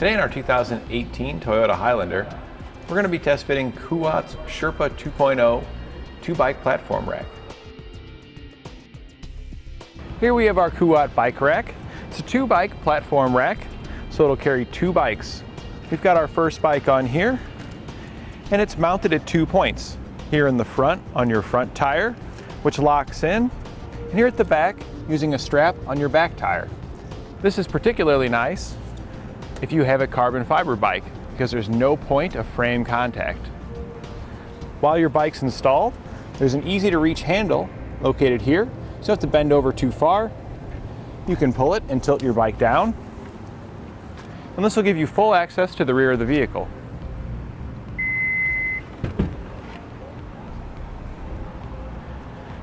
Today in our 2018 Toyota Highlander, we're going to be test fitting Kuat's Sherpa 2.0 2-bike platform rack. Here we have our Kuat Bike Rack. It's a 2-bike platform rack, so it'll carry 2 bikes. We've got our first bike on here, and it's mounted at 2 points. Here in the front on your front tire, which locks in, and here at the back using a strap on your back tire. This is particularly nice if you have a carbon fiber bike because there's no point of frame contact. While your bike's installed, there's an easy to reach handle located here, so you don't have to bend over too far. You can pull it and tilt your bike down, and this will give you full access to the rear of the vehicle.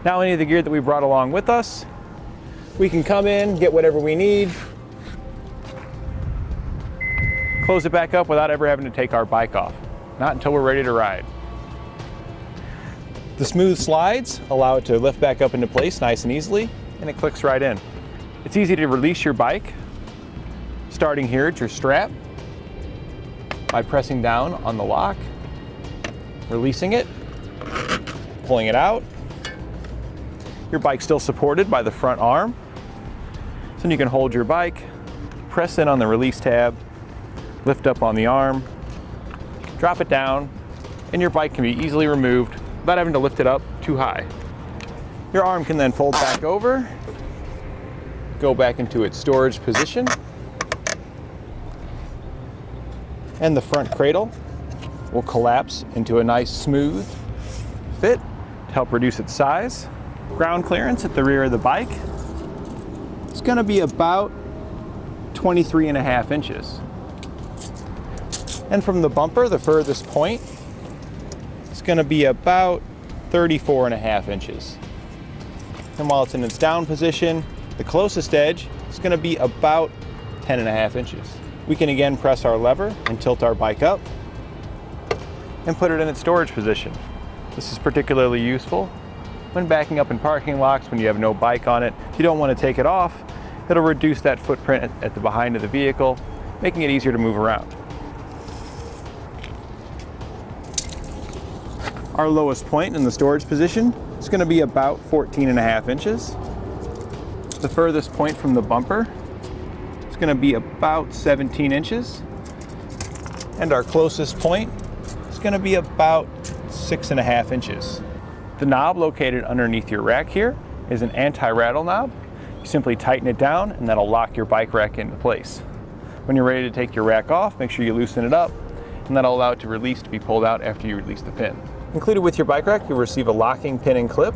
Now any of the gear that we brought along with us, we can come in, get whatever we need, close it back up without ever having to take our bike off. Not until we're ready to ride. The smooth slides allow it to lift back up into place nice and easily, and it clicks right in. It's easy to release your bike, starting here at your strap by pressing down on the lock, releasing it, pulling it out. Your bike's still supported by the front arm, so you can hold your bike, press in on the release tab, lift up on the arm, drop it down, and your bike can be easily removed without having to lift it up too high. Your arm can then fold back over, go back into its storage position, and the front cradle will collapse into a nice smooth fit to help reduce its size. Ground clearance at the rear of the bike is going to be about 23.5 inches. And from the bumper, the furthest point, it's going to be about 34.5 inches. And while it's in its down position, the closest edge is going to be about 10.5 inches. We can again press our lever and tilt our bike up and put it in its storage position. This is particularly useful when backing up in parking lots when you have no bike on it. If you don't want to take it off, it'll reduce that footprint at the behind of the vehicle, making it easier to move around. Our lowest point in the storage position is going to be about 14.5 inches. The furthest point from the bumper is going to be about 17 inches. And our closest point is going to be about 6.5 inches. The knob located underneath your rack here is an anti-rattle knob. You simply tighten it down and that'll lock your bike rack into place. When you're ready to take your rack off, make sure you loosen it up, and that'll allow it to release to be pulled out after you release the pin. Included with your bike rack, you'll receive a locking pin and clip.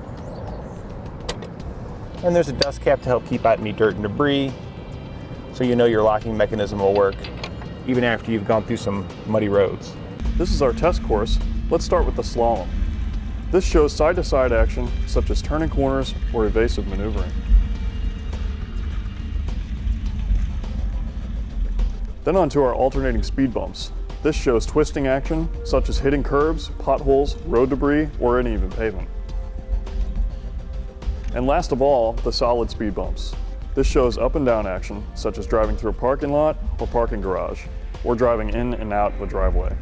And there's a dust cap to help keep out any dirt and debris, so you know your locking mechanism will work even after you've gone through some muddy roads. This is our test course. Let's start with the slalom. This shows side-to-side action, such as turning corners or evasive maneuvering. Then on to our alternating speed bumps. This shows twisting action, such as hitting curbs, potholes, road debris, or uneven pavement. And last of all, the solid speed bumps. This shows up and down action, such as driving through a parking lot or parking garage, or driving in and out of a driveway.